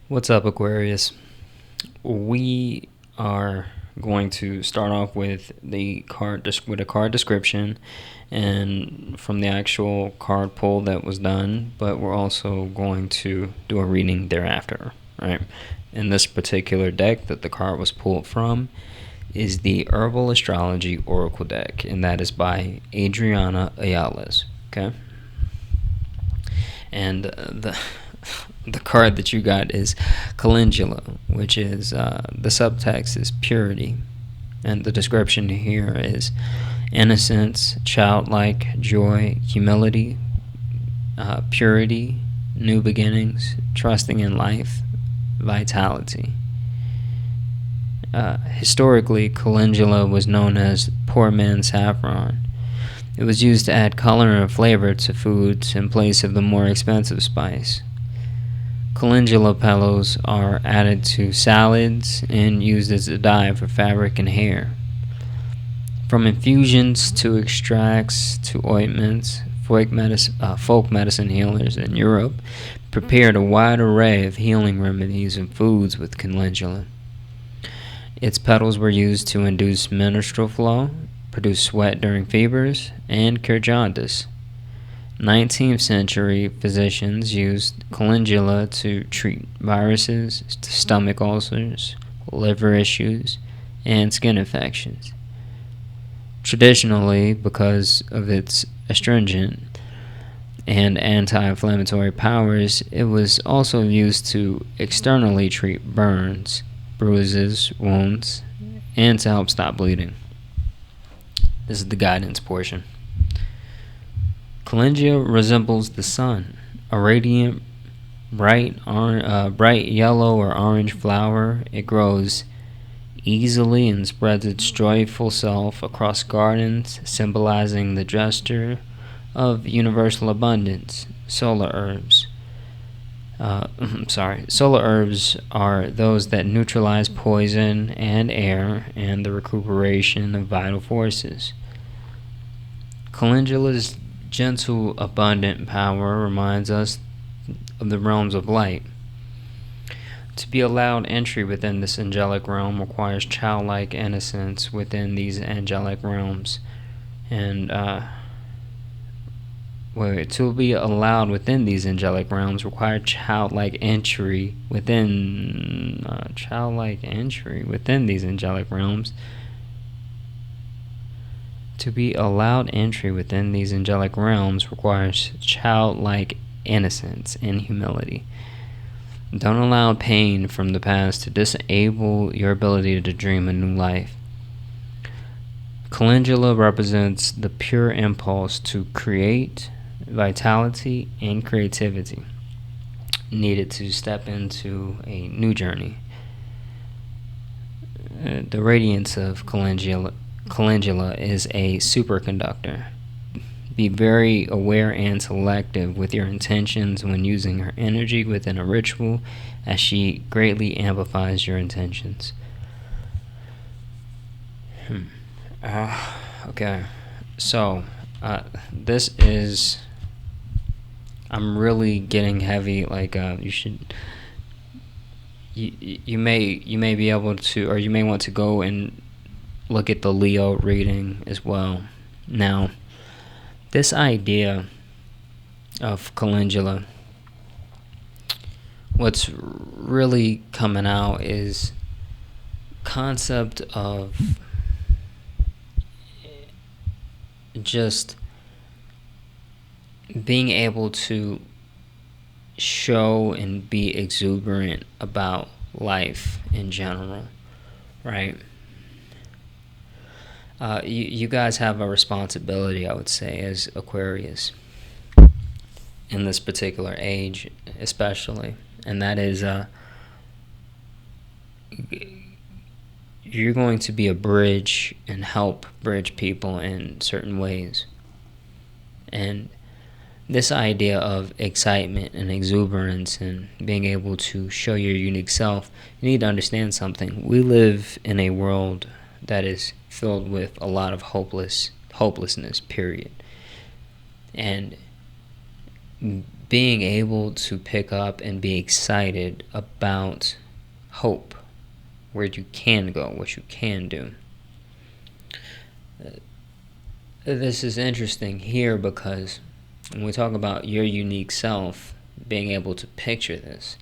What's up, Aquarius? We are going to start off with the card with a card description and from the actual card pull that was done, but we're also going to do a reading thereafter, right? In this particular deck that the card was pulled from is the Herbal Astrology Oracle deck, and that is by Adriana Ayales, okay? And the card that you got is Calendula, which is the subtext is purity, and the description here is innocence, childlike joy, humility, purity, new beginnings, trusting in life, vitality. Historically, calendula was known as poor man's saffron. It was used to add color and flavor to foods in place of the more expensive spice. Calendula petals are added to salads and used as a dye for fabric and hair. From infusions to extracts to ointments, folk medicine healers in Europe prepared a wide array of healing remedies and foods with calendula. Its petals were used to induce menstrual flow, produce sweat during fevers, and cure jaundice. 19th century physicians used calendula to treat viruses, stomach ulcers, liver issues, and skin infections. Traditionally, because of its astringent and anti-inflammatory powers, it was also used to externally treat burns, bruises, wounds, and to help stop bleeding. This is the guidance portion. Calendula resembles the sun, a radiant, bright yellow or orange flower. It grows easily and spreads its joyful self across gardens, symbolizing the gesture of universal abundance. Solar herbs. Solar herbs are those that neutralize poison and air and the recuperation of vital forces. Calendula's gentle, abundant power reminds us of the realms of light. To be allowed entry within this angelic realm requires childlike innocence within these angelic realms. And, to be allowed within these angelic realms requires childlike entry within these angelic realms. To be allowed entry within these angelic realms requires childlike innocence and humility. Don't allow pain from the past to disable your ability to dream a new life. Calendula represents the pure impulse to create, vitality, and creativity needed to step into a new journey. The radiance of calendula is a superconductor. Be very aware and selective with your intentions when using her energy within a ritual, as she greatly amplifies your intentions. Okay, so this is. I'm really getting heavy. Like you should. You may be able to, or you may want to go and look at the Leo reading as well. Now, this idea of calendula, what's really coming out is concept of just being able to show and be exuberant about life in general, right? You guys have a responsibility, I would say, as Aquarius in this particular age, especially, and that is you're going to be a bridge and help bridge people in certain ways. And this idea of excitement and exuberance and being able to show your unique self, you need to understand something. We live in a world that is filled with a lot of hopelessness, period. And being able to pick up and be excited about hope, where you can go, what you can do. This is interesting here because when we talk about your unique self, being able to picture this,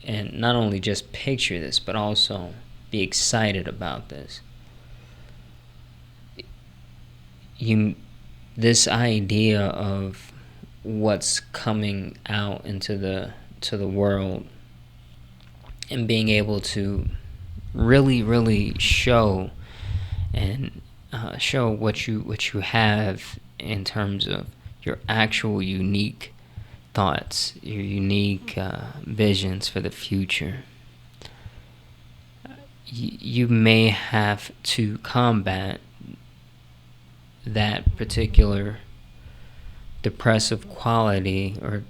and not only just picture this, but also be excited about this. This idea of what's coming out into the world, and being able to really show and show what you have in terms of your actual unique thoughts, your unique visions for the future. You may have to combat that particular depressive quality, or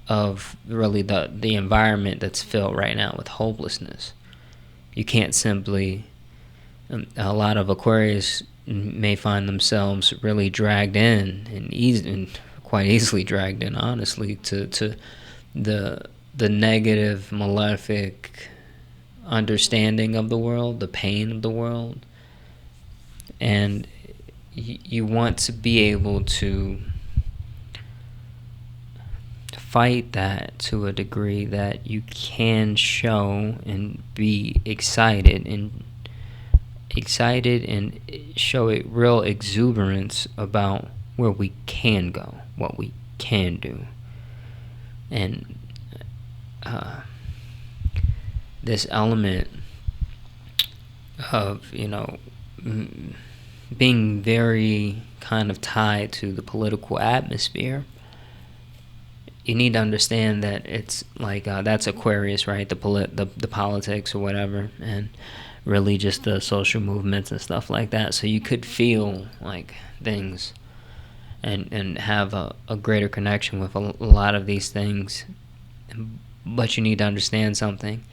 of really the environment that's filled right now with hopelessness. You can't simply, a lot of Aquarius may find themselves really dragged in, and quite easily dragged in, honestly, to the negative, malefic understanding of the world, the pain of the world. And you want to be able to fight that to a degree that you can show and be excited and show a real exuberance about where we can go, what we can do. And this element of being very kind of tied to the political atmosphere, you need to understand that it's like that's Aquarius, right? The politics or whatever, and really just the social movements and stuff like that. So you could feel like things and have a greater connection with a lot of these things. But you need to understand something.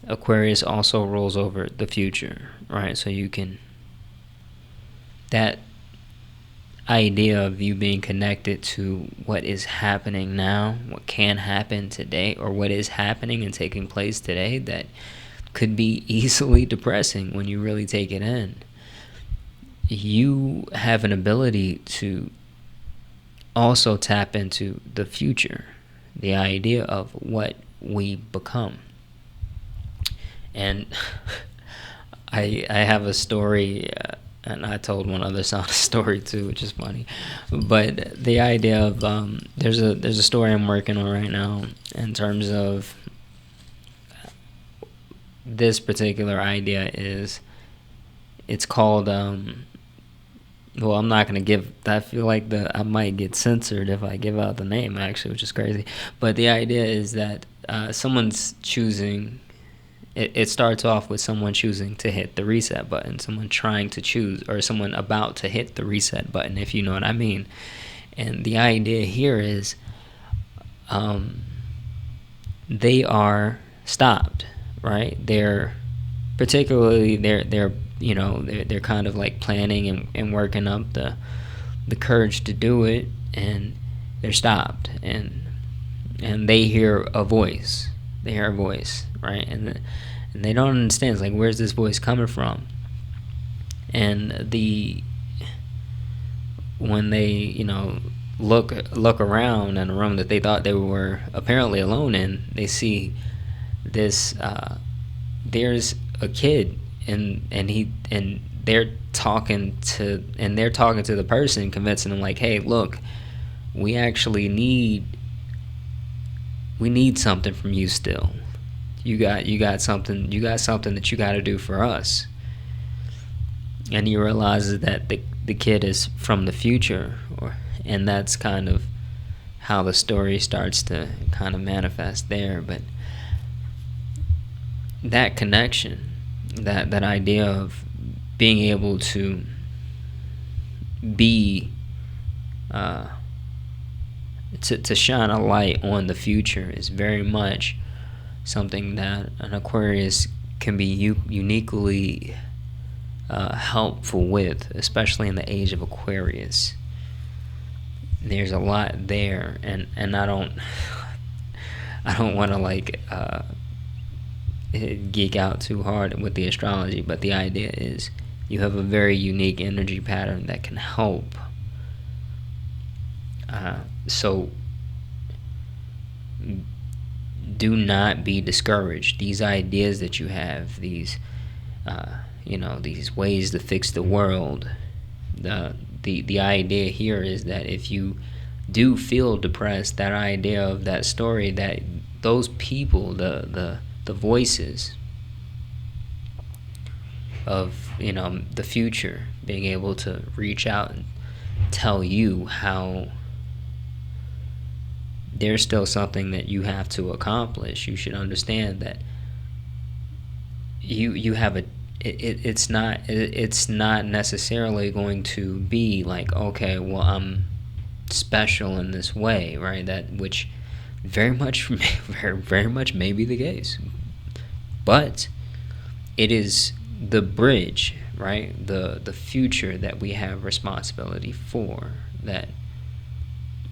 Aquarius also rolls over the future, right? So you can, that idea of you being connected to what is happening now, what can happen today, or what is happening and taking place today, that could be easily depressing when you really take it in. You have an ability to also tap into the future, the idea of what we become. And I have a story, and I told one other son a story too, which is funny. But the idea of there's a story I'm working on right now in terms of this particular idea. It's called well, I'm not gonna give. I feel like I might get censored if I give out the name, actually, which is crazy. But the idea is that someone's choosing. It starts off with someone choosing to hit the reset button, someone trying to choose, or someone about to hit the reset button, if you know what I mean. And the idea here is they are stopped, right? They're kind of like planning and working up the courage to do it, and they're stopped, and they hear a voice. They hear a voice, right? And they don't understand. It's like, where's this voice coming from? And when they look around in a room that they thought they were apparently alone in, they see this. There's a kid, and they're talking to the person, convincing them like, hey, look, we actually need something from you still. You got something that you got to do for us. And he realizes that the kid is from the future, and that's kind of how the story starts to kind of manifest there. But that connection, that idea of being able to be to shine a light on the future is very much something that an Aquarius can be uniquely helpful with, especially in the age of Aquarius. There's a lot there, and I don't want to like geek out too hard with the astrology, but the idea is you have a very unique energy pattern that can help. So do not be discouraged. These ideas that you have, these these ways to fix the world. The idea here is that if you do feel depressed, that idea of that story, that those people, the voices of the future being able to reach out and tell you how there's still something that you have to accomplish. You should understand that you have it's not necessarily going to be like, okay, well, I'm special in this way, right? That which very much may be the case, but it is the bridge, right? The future that we have responsibility for, that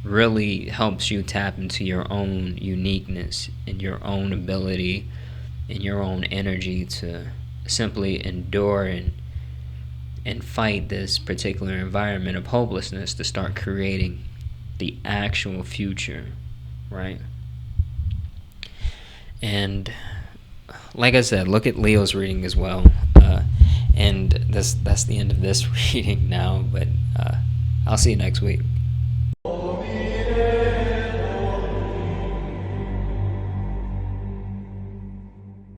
really helps you tap into your own uniqueness and your own ability and your own energy to simply endure and fight this particular environment of hopelessness, to start creating the actual future, right? And like I said, look at Leo's reading as well. And that's the end of this reading now, but I'll see you next week.